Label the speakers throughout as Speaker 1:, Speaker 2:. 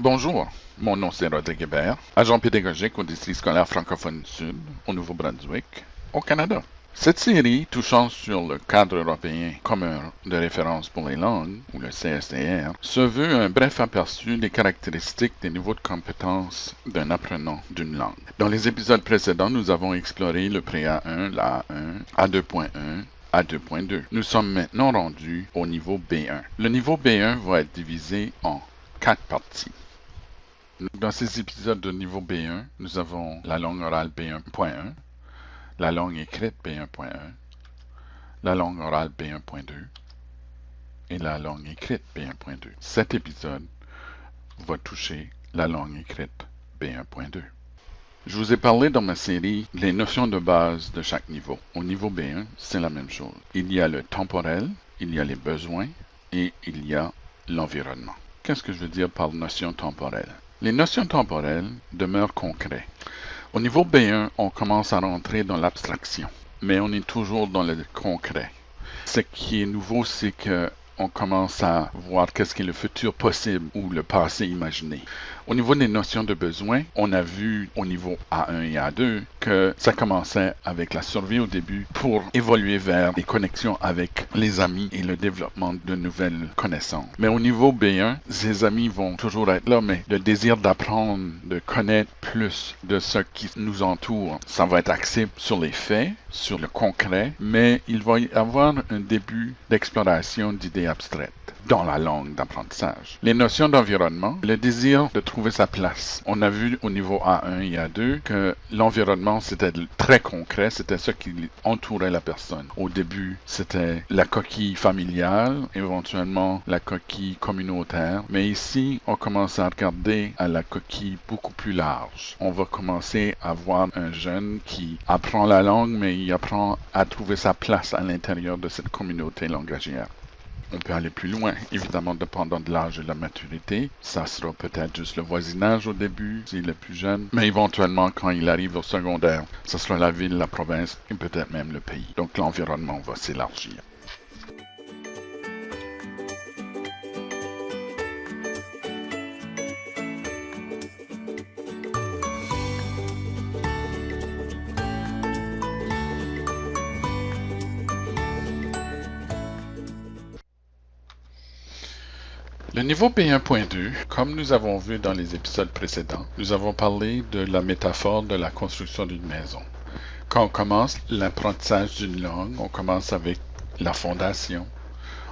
Speaker 1: Bonjour, mon nom c'est Rodrigue Hébert, agent pédagogique au district scolaire francophone du Sud, au Nouveau-Brunswick, au Canada. Cette série touchant sur le cadre européen commun de référence pour les langues, ou le CSDR, se veut un bref aperçu des caractéristiques des niveaux de compétences d'un apprenant d'une langue. Dans les épisodes précédents, nous avons exploré le pré-A1, l'A1, A2.1, A2.2. Nous sommes maintenant rendus au niveau B1. Le niveau B1 va être divisé en 4 parties. Dans ces épisodes de niveau B1, nous avons la langue orale B1.1, la langue écrite B1.1, la langue orale B1.2 et la langue écrite B1.2. Cet épisode va toucher la langue écrite B1.2. Je vous ai parlé dans ma série les notions de base de chaque niveau. Au niveau B1, c'est la même chose. Il y a le temporel, il y a les besoins et il y a l'environnement. Qu'est-ce que je veux dire par notion temporelle? Les notions temporelles demeurent concrètes. Au niveau B1, on commence à rentrer dans l'abstraction, mais on est toujours dans le concret. Ce qui est nouveau, c'est que on commence à voir qu'est-ce qu'est le futur possible ou le passé imaginé. Au niveau des notions de besoin, on a vu au niveau A1 et A2 que ça commençait avec la survie au début pour évoluer vers les connexions avec les amis et le développement de nouvelles connaissances. Mais au niveau B1, ces amis vont toujours être là, mais le désir d'apprendre, de connaître plus de ce qui nous entoure, ça va être axé sur les faits, sur le concret, mais il va y avoir un début d'exploration d'idées abstraites dans la langue d'apprentissage. Les notions d'environnement, le désir de trouver sa place. On a vu au niveau A1 et A2 que l'environnement, c'était très concret, c'était ce qui entourait la personne. Au début, c'était la coquille familiale, éventuellement la coquille communautaire, mais ici, on commence à regarder à la coquille beaucoup plus large. On va commencer à voir un jeune qui apprend la langue, mais il apprend à trouver sa place à l'intérieur de cette communauté langagière. On peut aller plus loin, évidemment, dépendant de l'âge et de la maturité. Ça sera peut-être juste le voisinage au début, s'il est plus jeune. Mais éventuellement, quand il arrive au secondaire, ce sera la ville, la province et peut-être même le pays. Donc l'environnement va s'élargir. Le niveau B1.2, comme nous avons vu dans les épisodes précédents, nous avons parlé de la métaphore de la construction d'une maison. Quand on commence l'apprentissage d'une langue, on commence avec la fondation,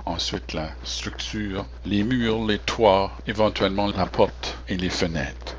Speaker 1: ensuite la structure, les murs, les toits, éventuellement la porte et les fenêtres.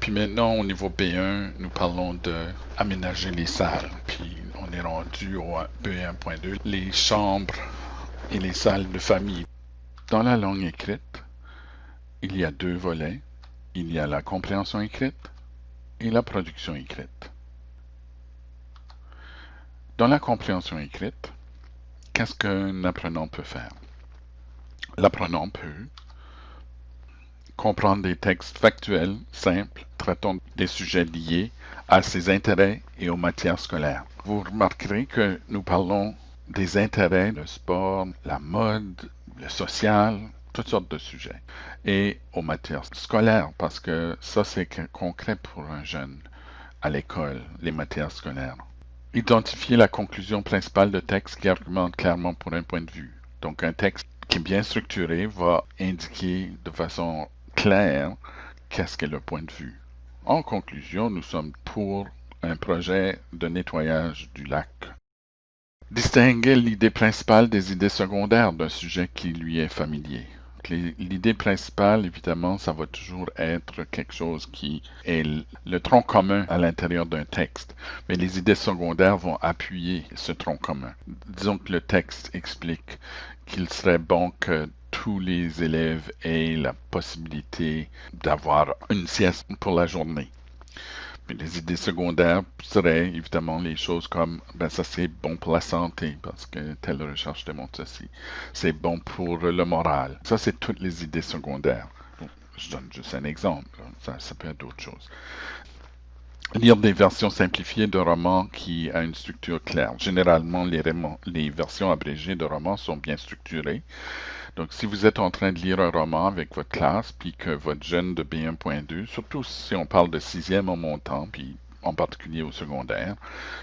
Speaker 1: Puis maintenant, au niveau B1, nous parlons d'aménager les salles. Puis on est rendu au B1.2, les chambres et les salles de famille. Dans la langue écrite, il y a deux volets. Il y a la compréhension écrite et la production écrite. Dans la compréhension écrite, qu'est-ce qu'un apprenant peut faire? L'apprenant peut comprendre des textes factuels, simples, traitant des sujets liés à ses intérêts et aux matières scolaires. Vous remarquerez que nous parlons des intérêts, le sport, la mode, le social, toutes sortes de sujets. Et aux matières scolaires, parce que ça, c'est concret pour un jeune à l'école, les matières scolaires. Identifier la conclusion principale de texte qui argumente clairement pour un point de vue. Donc, un texte qui est bien structuré va indiquer de façon claire qu'est-ce qu'est le point de vue. En conclusion, nous sommes pour un projet de nettoyage du lac. Distinguer l'idée principale des idées secondaires d'un sujet qui lui est familier. L'idée principale, évidemment, ça va toujours être quelque chose qui est le tronc commun à l'intérieur d'un texte. Mais les idées secondaires vont appuyer ce tronc commun. Disons que le texte explique qu'il serait bon que tous les élèves aient la possibilité d'avoir une sieste pour la journée. Les idées secondaires seraient évidemment les choses comme ben ça c'est bon pour la santé parce que telle recherche démontre ceci. C'est bon pour le moral. Ça c'est toutes les idées secondaires. Bon, je donne juste un exemple. Ça peut être d'autres choses. Lire des versions simplifiées de romans qui a une structure claire. Généralement, les versions abrégées de romans sont bien structurées. Donc, si vous êtes en train de lire un roman avec votre classe, puis que votre jeune de B1.2, surtout si on parle de sixième en montant, puis en particulier au secondaire,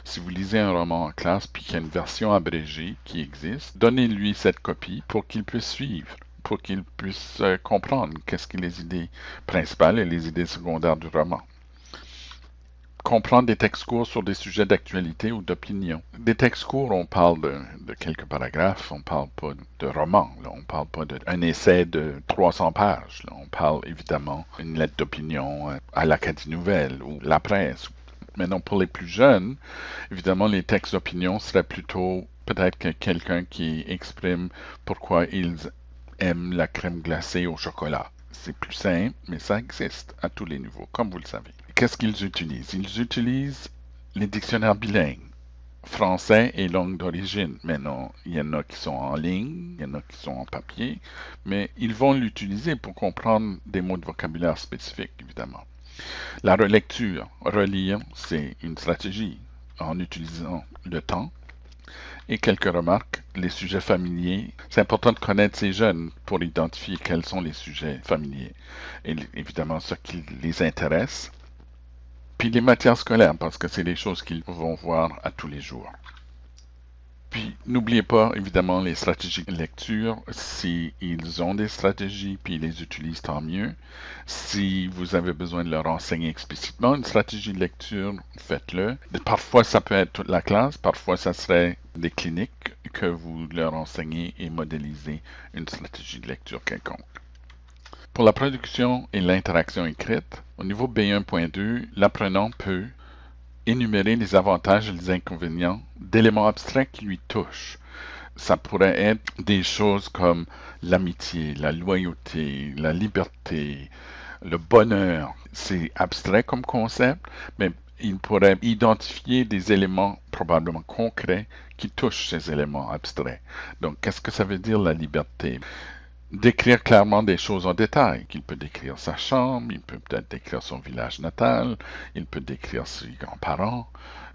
Speaker 1: si vous lisez un roman en classe, puis qu'il y a une version abrégée qui existe, donnez-lui cette copie pour qu'il puisse suivre, pour qu'il puisse comprendre qu'est-ce que les idées principales et les idées secondaires du roman. Comprendre des textes courts sur des sujets d'actualité ou d'opinion. Des textes courts, on parle de quelques paragraphes, on parle pas de roman, là, on parle pas d'un essai de 300 pages, là, on parle évidemment d'une lettre d'opinion à l'Acadie Nouvelle ou la presse. Maintenant, pour les plus jeunes, évidemment, les textes d'opinion seraient plutôt peut-être que quelqu'un qui exprime pourquoi ils aiment la crème glacée au chocolat. C'est plus simple, mais ça existe à tous les niveaux, comme vous le savez. Qu'est-ce qu'ils utilisent? Ils utilisent les dictionnaires bilingues, français et langue d'origine. Maintenant, il y en a qui sont en ligne, il y en a qui sont en papier, mais ils vont l'utiliser pour comprendre des mots de vocabulaire spécifiques, évidemment. La relecture, relire, c'est une stratégie en utilisant le temps. Et quelques remarques, les sujets familiers. C'est important de connaître ces jeunes pour identifier quels sont les sujets familiers et évidemment ce qui les intéresse. Puis les matières scolaires, parce que c'est des choses qu'ils vont voir à tous les jours. Puis n'oubliez pas évidemment les stratégies de lecture. Si ils ont des stratégies puis ils les utilisent, tant mieux. Si vous avez besoin de leur enseigner explicitement une stratégie de lecture, faites-le. Parfois ça peut être toute la classe, parfois ça serait des cliniques que vous leur enseignez et modélisez une stratégie de lecture quelconque. Pour la production et l'interaction écrite, au niveau B1.2, l'apprenant peut énumérer les avantages et les inconvénients d'éléments abstraits qui lui touchent. Ça pourrait être des choses comme l'amitié, la loyauté, la liberté, le bonheur. C'est abstrait comme concept, mais il pourrait identifier des éléments probablement concrets qui touchent ces éléments abstraits. Donc, qu'est-ce que ça veut dire la liberté? Décrire clairement des choses en détail. Il peut décrire sa chambre, il peut peut-être décrire son village natal, il peut décrire ses grands-parents,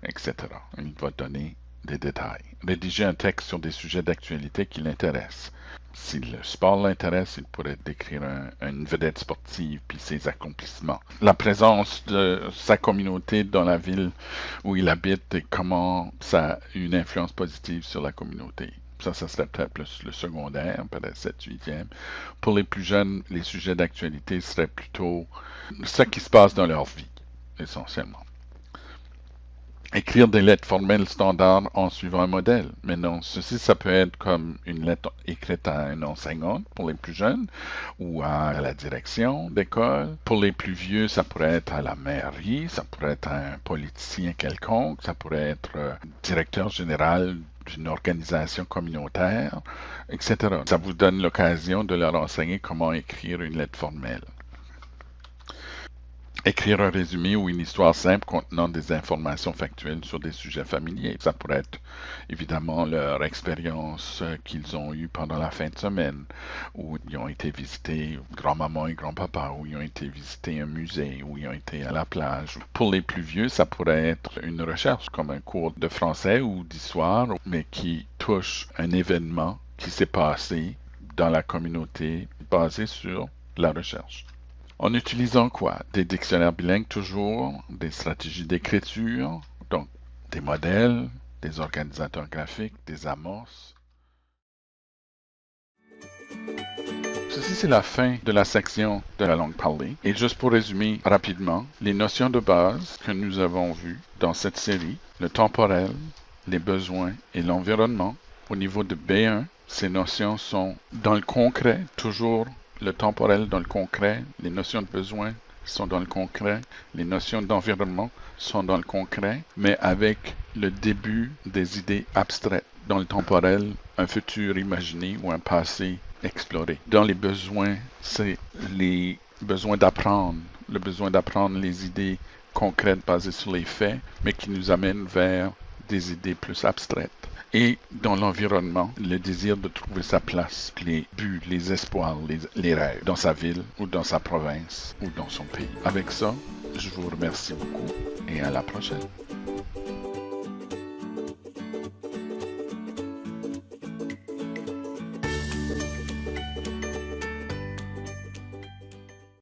Speaker 1: etc. Il va donner des détails. Rédiger un texte sur des sujets d'actualité qui l'intéressent. Si le sport l'intéresse, il pourrait décrire une vedette sportive puis ses accomplissements. La présence de sa communauté dans la ville où il habite et comment ça a une influence positive sur la communauté. Ça serait peut-être plus le secondaire, peut-être 7, 8e. Pour les plus jeunes, les sujets d'actualité seraient plutôt ce qui se passe dans leur vie, essentiellement. Écrire des lettres formelles standards en suivant un modèle. Mais non, ceci, ça peut être comme une lettre écrite à un enseignant pour les plus jeunes ou à la direction d'école. Pour les plus vieux, ça pourrait être à la mairie, ça pourrait être à un politicien quelconque, ça pourrait être directeur général d'une organisation communautaire, etc. Ça vous donne l'occasion de leur enseigner comment écrire une lettre formelle. Écrire un résumé ou une histoire simple contenant des informations factuelles sur des sujets familiers. Ça pourrait être évidemment leur expérience qu'ils ont eue pendant la fin de semaine, où ils ont été visiter grand-maman et grand-papa, où ils ont été visiter un musée, où ils ont été à la plage. Pour les plus vieux, ça pourrait être une recherche comme un cours de français ou d'histoire, mais qui touche un événement qui s'est passé dans la communauté basé sur la recherche. En utilisant quoi? Des dictionnaires bilingues toujours, des stratégies d'écriture, donc des modèles, des organisateurs graphiques, des amorces. Ceci, c'est la fin de la section de la langue parlée. Et juste pour résumer rapidement, les notions de base que nous avons vues dans cette série, le temporel, les besoins et l'environnement. Au niveau de B1, ces notions sont dans le concret, toujours le temporel dans le concret, les notions de besoin sont dans le concret, les notions d'environnement sont dans le concret, mais avec le début des idées abstraites. Dans le temporel, un futur imaginé ou un passé exploré. Dans les besoins, c'est les besoins d'apprendre, le besoin d'apprendre les idées concrètes basées sur les faits, mais qui nous amènent vers des idées plus abstraites. Et dans l'environnement, le désir de trouver sa place, les buts, les espoirs, les rêves, dans sa ville ou dans sa province ou dans son pays. Avec ça, je vous remercie beaucoup et à la prochaine.